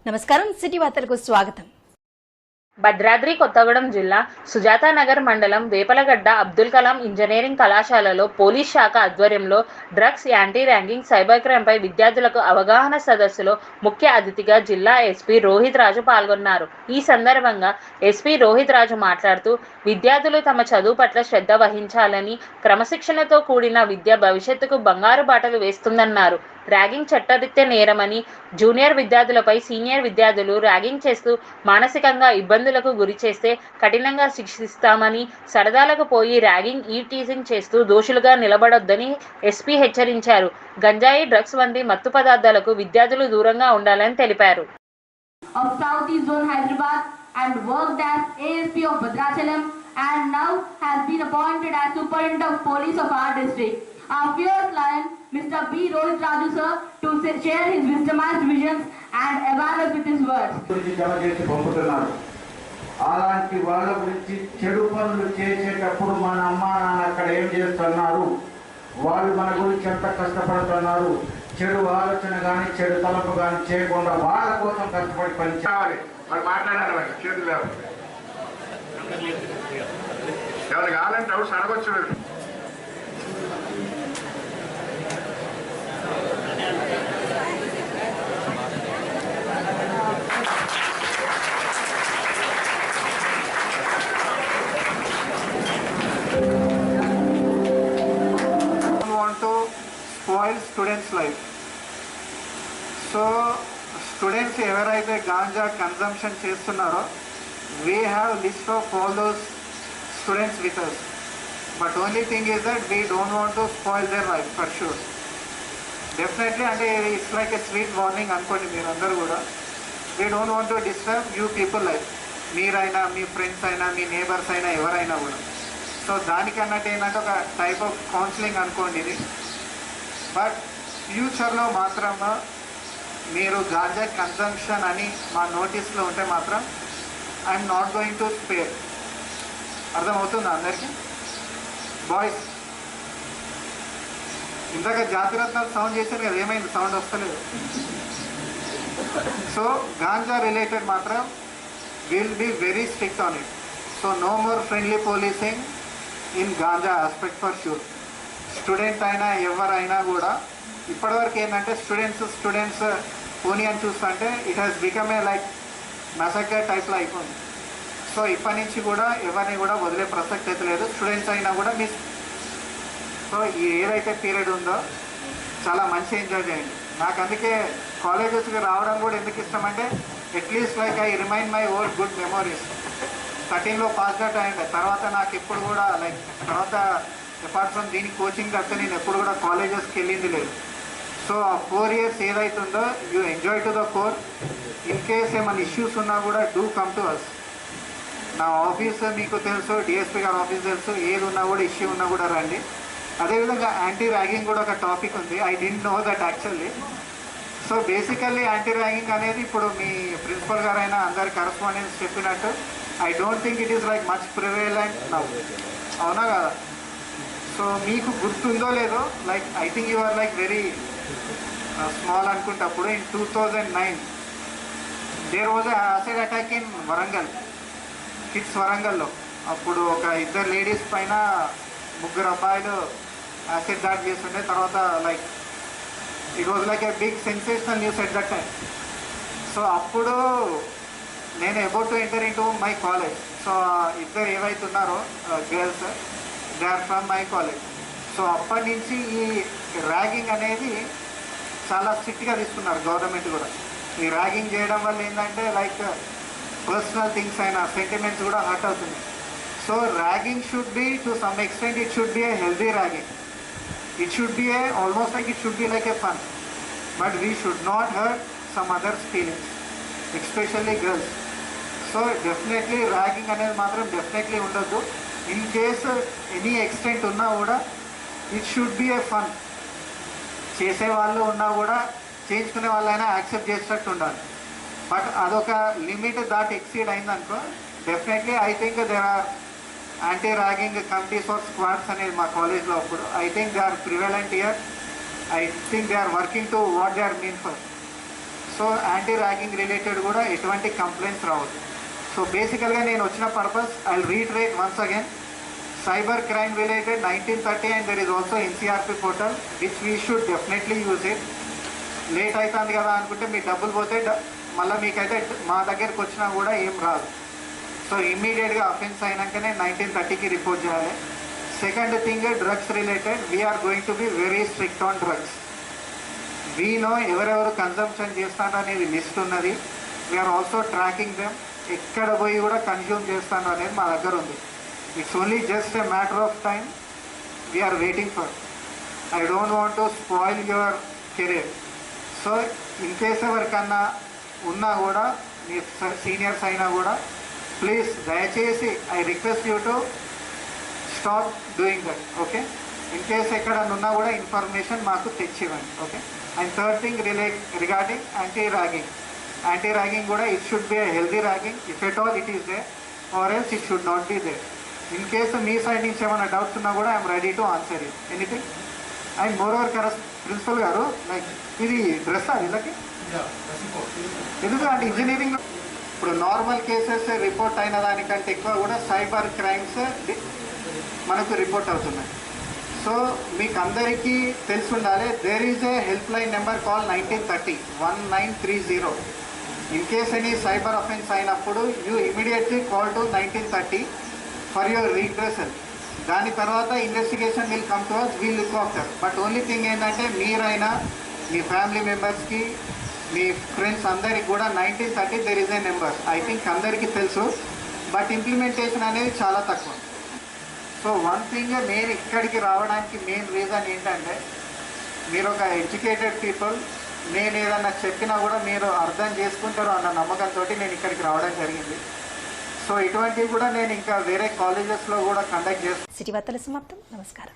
నమస్కారం, సిటీ వార్తలకు స్వాగతం. భద్రాద్రి కొత్తగూడెం జిల్లా సుజాతానగర్ మండలం వేపలగడ్డ అబ్దుల్ కలాం ఇంజనీరింగ్ కళాశాలలో పోలీస్ శాఖ ఆధ్వర్యంలో డ్రగ్స్ యాంటీ ర్యాగింగ్ సైబర్ క్రైమ్పై విద్యార్థులకు అవగాహన సదస్సులో ముఖ్య అతిథిగా జిల్లా ఎస్పీ రోహిత్ రాజు పాల్గొన్నారు. ఈ సందర్భంగా ఎస్పీ రోహిత్ రాజు మాట్లాడుతూ విద్యార్థులు తమ చదువు పట్ల శ్రద్ధ వహించాలని, క్రమశిక్షణతో కూడిన విద్య భవిష్యత్తుకు బంగారు బాటలు వేస్తుందన్నారు. ర్యాగింగ్ చట్టరీత్యా నేరమని, జూనియర్ విద్యార్థులపై సీనియర్ విద్యార్థులు ర్యాగింగ్ చేస్తూ మానసికంగా ఇబ్బందులకు గురి చేస్తే కఠినంగా శిక్షిస్తామని, సరదాలకు పోయి ర్యాగింగ్, టీజింగ్ చేస్తూ దోషులుగా నిలబడొద్దని ఎస్పీ హెచ్చరించారు. గంజాయి, డ్రగ్స్ వంటి మత్తు పదార్థాలకు విద్యార్థులు దూరంగా ఉండాలని తెలిపారు. And worked as ASP of Bhadrachalam and now has been appointed as Superintendent of Police of our district. Our feared client, Mr. B. Rohit Raju sir, to share his wisdomized visions and awareness with his words. అలాంటి వాళ్ళ గురించి చెడు పనులు చేసేటప్పుడు మన అమ్మ నాన్న అక్కడ ఏం చేస్తున్నారు, వాళ్ళు మన గురించి ఎంత కష్టపడుతున్నారు, చెడు ఆలోచన కానీ చెడు తలపు కానీ చేయకుండా వాళ్ళ కోసం కష్టపడి పనిచేయాలి. వాళ్ళు మాట్లాడారు, వాళ్ళు చేతులు లేవు, ఎవరు కావాలంటే అవుట్స్ అడగొచ్చు. Spoil students' life. So students ఎవరైతే గాంజా కన్సంప్షన్ చేస్తున్నారో we have list of all those students with us, but only thing is that we don't want to spoil their life for sure. Definitely, అంటే it's like a sweet warning అనుకోండి మీరందరూ కూడా. we don't want to disturb you people life, మీరైనా మీ friends అయినా మీ neighbours అయినా ఎవరైనా కూడా. So దానికన్నట్టు ఏంటంటే ఒక టైప్ ఆఫ్ కౌన్సిలింగ్ అనుకోండి ఇది. బట్ ఫ్యూచర్లో మాత్రం మీరు గాంజా కన్సంప్షన్ అని మా నోటీస్లో ఉంటే మాత్రం I'm not going to spare. అర్థమవుతుందా అందరికీ? బాయ్స్ ఇందాక జాతిరత్నాలు సౌండ్ చేశారు కదా, ఏమైంది? సౌండ్ వస్తలేదు. సో గాంజా రిలేటెడ్ మాత్రం will be very strict on it. So no more friendly policing in ganja aspect for sure. Student అయినా ఎవరైనా కూడా ఇప్పటివరకు ఏంటంటే స్టూడెంట్స్ పోనీ అని చూస్తుంటే it has become a like massacre టైప్లో అయిపోయింది. సో ఇప్పటి నుంచి కూడా ఎవరిని కూడా వదిలే ప్రసక్తి అయితే లేదు. స్టూడెంట్స్ అయినా కూడా మీ సో ఏదైతే పీరియడ్ ఉందో చాలా మంచి ఎంజాయ్ చేయండి. నాకు అందుకే కాలేజెస్కి రావడం కూడా ఎందుకు ఇష్టం అంటే at least like I remind my old good memories. 13లో పాస్ అవుట్ అయ్యండి. తర్వాత నాకు ఎప్పుడు కూడా లైక్ తర్వాత అపార్ట్ ఫ్రమ్ దీనికి కోచింగ్ తప్పితే నేను ఎప్పుడు కూడా కాలేజెస్కి వెళ్ళింది లేదు. సో ఆ 4 years ఏదైతుందో you enjoy to the core. In case ఏమైనా ఇష్యూస్ ఉన్నా కూడా డూ కమ్ టు అస్. నా ఆఫీస్ మీకు తెలుసు, డిఎస్పీ గారి ఆఫీస్ తెలుసు, ఏది ఉన్నా కూడా ఇష్యూ ఉన్నా కూడా రండి. అదేవిధంగా యాంటీ ర్యాగింగ్ కూడా ఒక టాపిక్ ఉంది. I didn't know that actually. So basically anti ragging అనేది ఇప్పుడు మీ ప్రిన్సిపల్ గారైనా అందరి కరస్పాండెన్స్ చెప్పినట్టు I don't think it is like much prevalent now. అవునా కదా? సో మీకు గుర్తుందో లేదో, like I think you are like very small అనుకుంటప్పుడు in 2009 there was acid attack in Warangal, kids వరంగల్లో. అప్పుడు ఒక 2 లేడీస్ పైన 3 అబ్బాయిలు యాసిడ్ దాడి చేస్తుండే. తర్వాత like it was like a big sensational news at that time. So అప్పుడు నేను about to enter in to my college. So 2 ఏవైతున్నారో girls, they are from my college. So అప్పటి నుంచి ఈ ర్యాగింగ్ అనేది చాలా స్ట్రిక్ట్గా తీసుకున్నారు గవర్నమెంట్ కూడా. ఈ ర్యాగింగ్ చేయడం వల్ల ఏంటంటే లైక్ పర్సనల్ థింగ్స్ అయినా సెంటిమెంట్స్ కూడా హర్ట్ అవుతున్నాయి. So ragging should be to some extent it should B A healthy ragging. It should B A almost like it should be like A fun. But we should not hurt some others feelings, especially girls. So definitely ragging అనేది మాత్రం definitely ఉండొద్దు. In case any extent ఉన్నా కూడా it should B A fun. చేసేవాళ్ళు ఉన్నా కూడా చేయించుకునే వాళ్ళైనా యాక్సెప్ట్ చేసేటట్టు ఉండాలి. బట్ అదొక లిమిట్ దాటి ఎక్సీడ్ అయిందనుకో definitely I think there are anti ragging committees or squads అనేది మా కాలేజ్లో అప్పుడు. I think they are prevalent here. I think they are working to what they are mean for. So anti ragging related కూడా ఎటువంటి complaints రావద్దు. So బేసికల్గా నేను వచ్చిన purpose I reiterate once again cyber crime related 1930 and there is also NCRP portal which we should definitely use it. Late అవుతుంది కదా అనుకుంటే మీ డబ్బులు పోతే మళ్ళీ మీకైతే మా దగ్గరికి వచ్చినా కూడా ఏం రాదు. సో ఇమ్మీడియట్గా అఫెన్స్ అయినాకనే 1930కి రిపోర్ట్ చేయాలి. Second thing drugs related we're going to be very strict on drugs. We know ఎవరెవరు కన్సంప్షన్ చేస్తారో అనేది లిస్ట్ ఉన్నది. We're also tracking them. ఎక్కడ పోయి కూడా కన్జ్యూమ్ చేస్తాను అనేది మా దగ్గర ఉంది. It's only just a matter of time we're waiting for. I don't want to spoil your career. So in case ఎవరికన్నా ఉన్నా కూడా మీ సీనియర్స్ అయినా కూడా ప్లీజ్ దయచేసి I request you to stop doing that. Okay, in case ఎక్కడన్నా ఉన్నా కూడా ఇన్ఫర్మేషన్ మాకు తెచ్చివ్వండి. Okay. And third thing regarding anti ragging. Anti ragging కూడా it should be a healthy ragging. If at all it is there or else it should not be there. In case మీ side నుంచి ఏమైనా doubts ఉన్నా కూడా I'm ready to answer you anything. And moreover principal గారు, like ఇది డ్రెస్సా వీళ్ళకి? ఎందుకంటే ఇంజనీరింగ్ ఇప్పుడు నార్మల్ కేసెస్ రిపోర్ట్ అయిన దానికంటే ఎక్కువ కూడా సైబర్ క్రైమ్స్ మనకు రిపోర్ట్ అవుతున్నాయి. సో మీకు అందరికీ తెలిసి ఉండాలి, there is a helpline number call 1930. In case any cyber offence అయినప్పుడు you immediately call to 1930 for your redressal. దాని తర్వాత investigation will come to us, will look after. But only thing ఏంటంటే మీరైనా మీ family మెంబర్స్కి మీ friends అందరికి కూడా 1930 there is a number. I think అందరికీ తెలుసు, బట్ ఇంప్లిమెంటేషన్ అనేది చాలా తక్కువ. సో వన్ థింగ్ నేను ఇక్కడికి రావడానికి మెయిన్ రీజన్ ఏంటంటే మీరు ఒక ఎడ్యుకేటెడ్ పీపుల్, నేను ఏదన్నా చెప్పినా కూడా మీరు అర్థం చేసుకుంటారు అన్న నమ్మకంతో నేను ఇక్కడికి రావడం జరిగింది. సో ఇటువంటివి కూడా నేను ఇంకా వేరే కాలేజెస్లో కూడా కండక్ట్ చేస్తాను. సిటీ వార్తల సమాప్తం. నమస్కారం.